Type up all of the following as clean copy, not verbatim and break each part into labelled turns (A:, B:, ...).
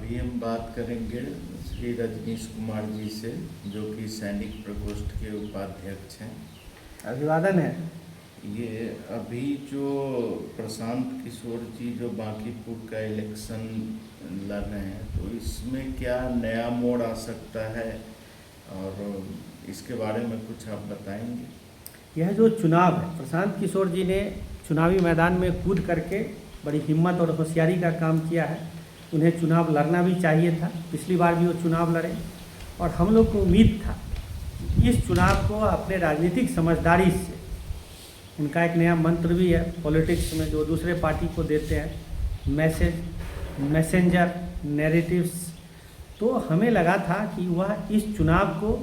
A: अभी हम बात करेंगे श्री रजनीश कुमार जी से, जो कि सैनिक प्रकोष्ठ के उपाध्यक्ष हैं।
B: अभिवादन है।
A: ये अभी जो प्रशांत किशोर जी जो बांकीपुर का इलेक्शन लड़ रहे हैं, तो इसमें क्या नया मोड़ आ सकता है और इसके बारे में कुछ आप बताएंगे?
B: यह जो चुनाव है, प्रशांत किशोर जी ने चुनावी मैदान में कूद करके बड़ी हिम्मत और होशियारी का काम किया है। उन्हें चुनाव लड़ना भी चाहिए था, पिछली बार भी वो चुनाव लड़े और हम लोग को उम्मीद था कि इस चुनाव को अपने राजनीतिक समझदारी से, उनका एक नया मंत्र भी है पॉलिटिक्स में जो दूसरे पार्टी को देते हैं, मैसेंजर नैरेटिव्स, तो हमें लगा था कि वह इस चुनाव को,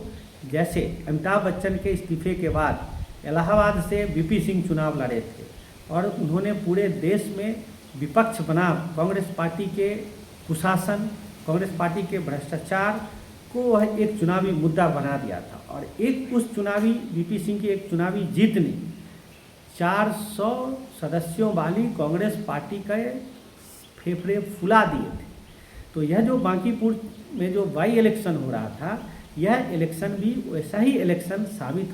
B: जैसे अमिताभ बच्चन के इस्तीफे के बाद इलाहाबाद से वीपी सिंह चुनाव लड़े थे और उन्होंने पूरे देश में विपक्ष बना कांग्रेस पार्टी के कुशासन, कांग्रेस पार्टी के भ्रष्टाचार को वह एक चुनावी मुद्दा बना दिया था। और एक उस चुनावी वीपी सिंह की एक चुनावी जीत ने 400 सदस्यों वाली कांग्रेस पार्टी के फेफड़े फुला दिए थे। तो यह जो बांकीपुर में जो बाई इलेक्शन हो रहा था, यह इलेक्शन भी वैसा ही इलेक्शन साबित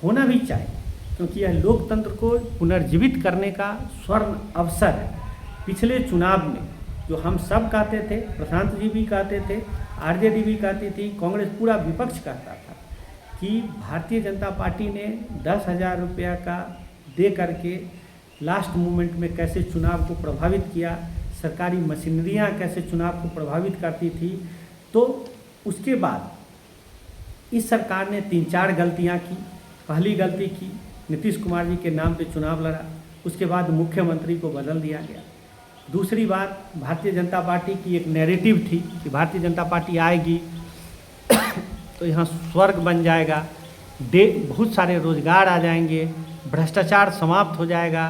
B: होना भी चाहिए, क्योंकि यह लोकतंत्र को पुनर्जीवित करने का स्वर्ण अवसर है। पिछले चुनाव में जो हम सब कहते थे, प्रशांत जी भी कहते थे, आरजेडी भी कहती थी, कांग्रेस पूरा विपक्ष कहता था कि भारतीय जनता पार्टी ने 10,000 रुपया का दे करके लास्ट मोमेंट में कैसे चुनाव को प्रभावित किया, सरकारी मशीनरियाँ कैसे चुनाव को प्रभावित करती थी। तो उसके बाद इस सरकार ने 3-4 गलतियाँ की। पहली गलती की, नीतीश कुमार जी के नाम पे चुनाव लड़ा, उसके बाद मुख्यमंत्री को बदल दिया गया। दूसरी बात, भारतीय जनता पार्टी की एक नैरेटिव थी कि भारतीय जनता पार्टी आएगी तो यहाँ स्वर्ग बन जाएगा, बहुत सारे रोजगार आ जाएंगे, भ्रष्टाचार समाप्त हो जाएगा,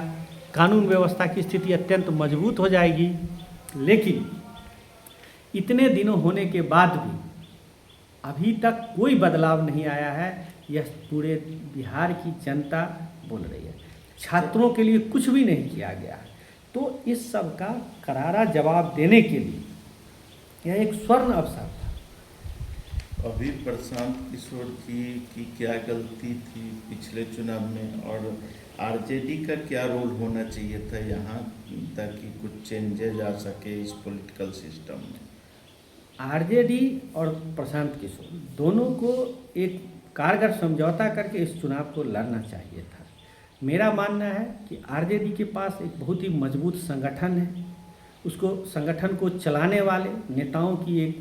B: कानून व्यवस्था की स्थिति अत्यंत मजबूत हो जाएगी। लेकिन इतने दिनों होने के बाद भी अभी तक कोई बदलाव नहीं आया है। यह पूरे बिहार की जनता बोल रही है। छात्रों के लिए कुछ भी नहीं किया गया। तो इस सब का करारा जवाब देने के लिए यह एक स्वर्ण अवसर था।
A: अभी प्रशांत किशोर जी की क्या गलती थी पिछले चुनाव में, और आरजेडी का क्या रोल होना चाहिए था यहाँ, ताकि कुछ चेंजेज आ सके इस पॉलिटिकल सिस्टम में?
B: आरजेडी और प्रशांत किशोर दोनों को एक कारगर समझौता करके इस चुनाव को लड़ना चाहिए था। मेरा मानना है कि आरजेडी के पास एक बहुत ही मजबूत संगठन है, उसको संगठन को चलाने वाले नेताओं की एक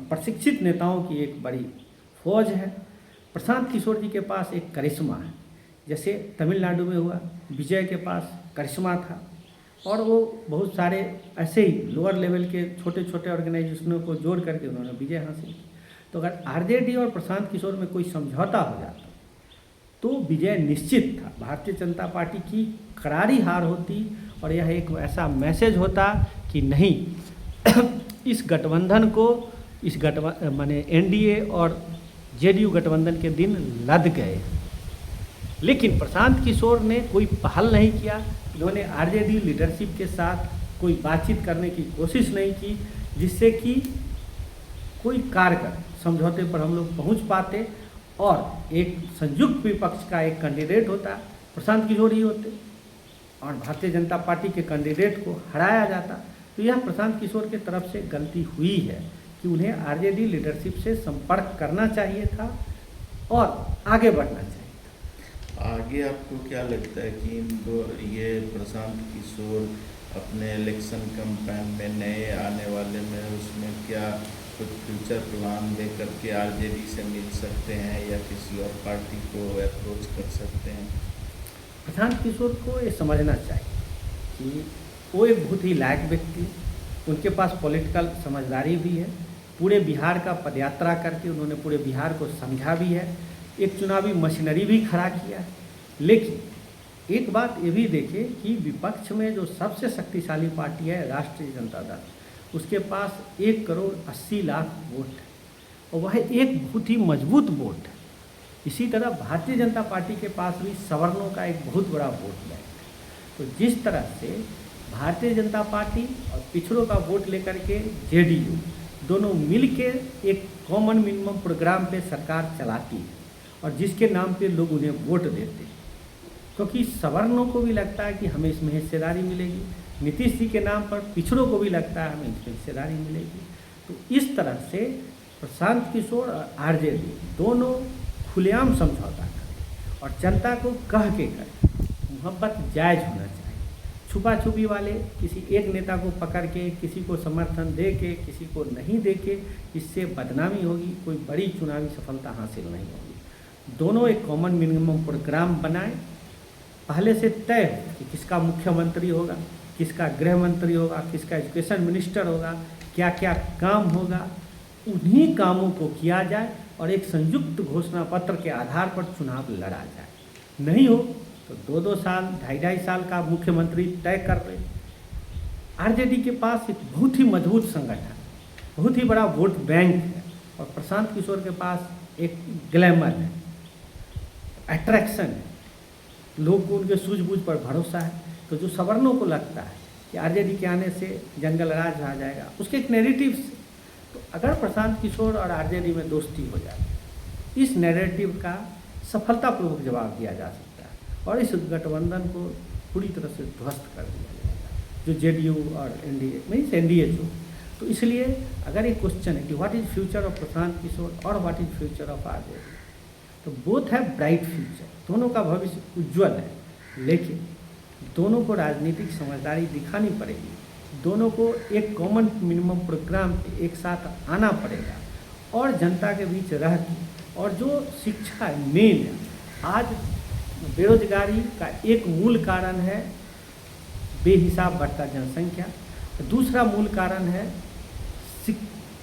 B: प्रशिक्षित नेताओं की एक बड़ी फौज है। प्रशांत किशोर जी के पास एक करिश्मा है, जैसे तमिलनाडु में हुआ, विजय के पास करिश्मा था और वो बहुत सारे ऐसे ही लोअर लेवल के छोटे छोटे ऑर्गेनाइजेशनों को जोड़ करके उन्होंने विजय हासिल की। तो अगर आरजेडी और प्रशांत किशोर में कोई समझौता हो जाता तो विजय निश्चित था। भारतीय जनता पार्टी की करारी हार होती और यह एक ऐसा मैसेज होता कि नहीं इस गठबंधन को, माने एनडीए और जेडीयू गठबंधन के दिन लद गए। लेकिन प्रशांत किशोर ने कोई पहल नहीं किया। इन्होंने आरजेडी लीडरशिप के साथ कोई बातचीत करने की कोशिश नहीं की, जिससे कि कोई कारगर समझौते पर हम लोग पहुंच पाते और एक संयुक्त विपक्ष का एक कैंडिडेट होता, प्रशांत किशोर ही होते और भारतीय जनता पार्टी के कैंडिडेट को हराया जाता। तो यह प्रशांत किशोर के तरफ से गलती हुई है कि उन्हें आरजेडी लीडरशिप से संपर्क करना चाहिए था और आगे बढ़ना चाहिए।
A: आगे आपको क्या लगता है कि ये प्रशांत किशोर अपने इलेक्शन कैंपेन में नए आने वाले में उसमें क्या कुछ फ्यूचर प्लान लेकर के आरजेडी से मिल सकते हैं या किसी और पार्टी को अप्रोच कर सकते हैं?
B: प्रशांत किशोर को ये समझना चाहिए कि वो एक बहुत ही लायक व्यक्ति, उनके पास पॉलिटिकल समझदारी भी है। पूरे बिहार का पदयात्रा करके उन्होंने पूरे बिहार को समझा भी है, एक चुनावी मशीनरी भी खड़ा किया है। लेकिन एक बात ये भी देखिए कि विपक्ष में जो सबसे शक्तिशाली पार्टी है राष्ट्रीय जनता दल, उसके पास 1,80,00,000 वोट है और वह एक बहुत ही मजबूत वोट है। इसी तरह भारतीय जनता पार्टी के पास भी सवर्णों का एक बहुत बड़ा वोट बैंक है। तो जिस तरह से भारतीय जनता पार्टी और पिछड़ों का वोट लेकर के जेडीयू दोनों मिल के एक कॉमन मिनिमम प्रोग्राम पे सरकार चलाती है और जिसके नाम पे लोग उन्हें वोट देते हैं, क्योंकि सवर्णों को भी लगता है कि हमें इसमें हिस्सेदारी मिलेगी, नीतीश जी के नाम पर पिछड़ों को भी लगता है हमें इसमें हिस्सेदारी मिलेगी। तो इस तरह से प्रशांत किशोर और आरजेडी दोनों खुलेआम समझौता करें और जनता को कह के करें। मोहब्बत जायज़ होना चाहिए। छुपा छुपी वाले किसी एक नेता को पकड़ के किसी को समर्थन दे के किसी को नहीं दे के इससे बदनामी होगी, कोई बड़ी चुनावी सफलता हासिल नहीं होगी। दोनों एक कॉमन मिनिमम प्रोग्राम बनाएं, पहले से तय हो कि किसका मुख्यमंत्री होगा, किसका गृह मंत्री होगा, किसका एजुकेशन मिनिस्टर होगा, क्या क्या काम होगा, उन्हीं कामों को किया जाए और एक संयुक्त घोषणा पत्र के आधार पर चुनाव लड़ा जाए। नहीं हो तो 2-2 साल 2.5 साल का मुख्यमंत्री तय कर रहे। आरजेडी के पास एक बहुत ही मजबूत संगठन, बहुत ही बड़ा वोट बैंक है और प्रशांत किशोर के पास एक ग्लैमर है, अट्रैक्शन है, लोग को उनके सूझबूझ पर भरोसा है। तो जो सवर्णों को लगता है कि आरजेडी के आने से जंगल राज आ जाएगा, उसके एक नैरेटिव से, तो अगर प्रशांत किशोर और आरजेडी में दोस्ती हो जाए, इस नैरेटिव का सफलतापूर्वक जवाब दिया जा सकता है और इस गठबंधन को पूरी तरह से ध्वस्त कर दिया जाएगा जो जेडीयू और एनडीए मीन्स एनडीए जो। तो इसलिए अगर एक क्वेश्चन है कि what is future of Prashant Kishor और what is future of RJD, तो बोथ है ब्राइट फ्यूचर, दोनों का भविष्य उज्ज्वल है, लेकिन दोनों को राजनीतिक समझदारी दिखानी पड़ेगी, दोनों को एक कॉमन मिनिमम प्रोग्राम पे एक साथ आना पड़ेगा और जनता के बीच रह के, और जो शिक्षा मेन है, आज बेरोजगारी का एक मूल कारण है बेहिसाब बढ़ता जनसंख्या, दूसरा मूल कारण है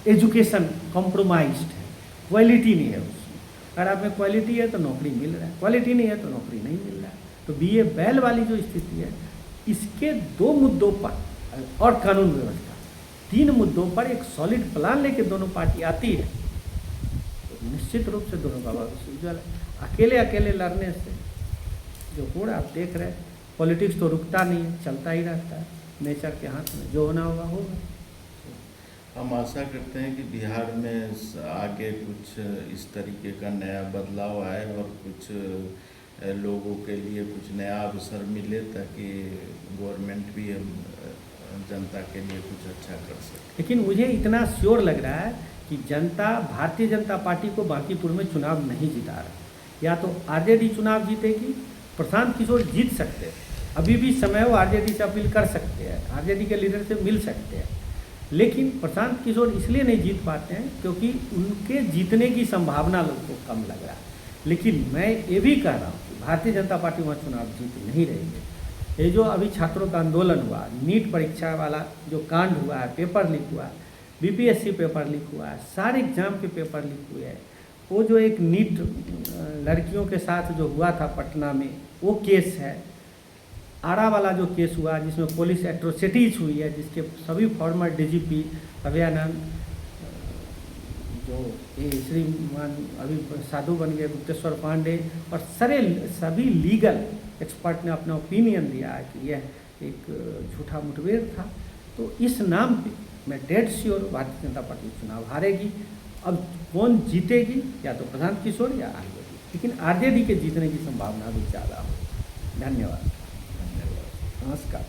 B: एजुकेशन कॉम्प्रोमाइज्ड है, क्वालिटी नहीं है उसमें। अगर आप में क्वालिटी है तो नौकरी मिल रहा है, क्वालिटी नहीं है तो नौकरी नहीं मिल रहा है। तो बीए बैल वाली जो स्थिति है, इसके 2 मुद्दों पर और कानून व्यवस्था, 3 मुद्दों पर एक सॉलिड प्लान लेके दोनों पार्टी आती है तो निश्चित रूप से दोनों का भविष्य उज्ज्वल है। अकेले अकेले लड़ने से जो हो रहा आप देख रहे हैं, पॉलिटिक्स तो रुकता नहीं है, चलता ही रहता है, नेचर के हाथ में जो होना होगा होगा।
A: हम आशा करते हैं कि बिहार में आगे कुछ इस तरीके का नया बदलाव आए और कुछ लोगों के लिए कुछ नया अवसर मिले ताकि गवर्नमेंट भी जनता के लिए कुछ अच्छा कर सके।
B: लेकिन मुझे इतना श्योर लग रहा है कि जनता भारतीय जनता पार्टी को बांकीपुर में चुनाव नहीं जिता रहा। या तो आरजेडी चुनाव जीतेगी, प्रशांत किशोर जीत सकते हैं, अभी भी समय हो आरजेडी से अपील कर सकते हैं, आरजेडी के लीडर से मिल सकते हैं, लेकिन प्रशांत किशोर इसलिए नहीं जीत पाते हैं क्योंकि उनके जीतने की संभावना लोगों को कम लग रहा है। लेकिन मैं ये भी कह रहा हूँ कि भारतीय जनता पार्टी वहाँ चुनाव जीत नहीं रही है। ये जो अभी छात्रों का आंदोलन हुआ, नीट परीक्षा वाला जो कांड हुआ है, पेपर लीक हुआ है, बीपीएससी पेपर लीक हुआ है, सारे एग्जाम के पेपर लीक हुए हैं, वो जो एक नीट लड़कियों के साथ जो हुआ था पटना में वो केस है, आरा वाला जो केस हुआ जिसमें पुलिस एट्रोसिटीज हुई है, जिसके सभी फॉर्मर डीजीपी अभयानंद, जो ये श्रीमान अभी साधु बन गए गुप्तेश्वर पांडे, और सभी लीगल एक्सपर्ट ने अपना ओपिनियन दिया है कि यह एक झूठा मुठभेड़ था। तो इस नाम पे मैं dead sure Bharatiya Janata party चुनाव हारेगी। अब कौन जीतेगी, या तो प्रशांत किशोर या आरजेडी, लेकिन आरजेडी के जीतने की संभावना भी ज़्यादा हो। धन्यवाद।
A: धन्यवाद।
B: नमस्कार।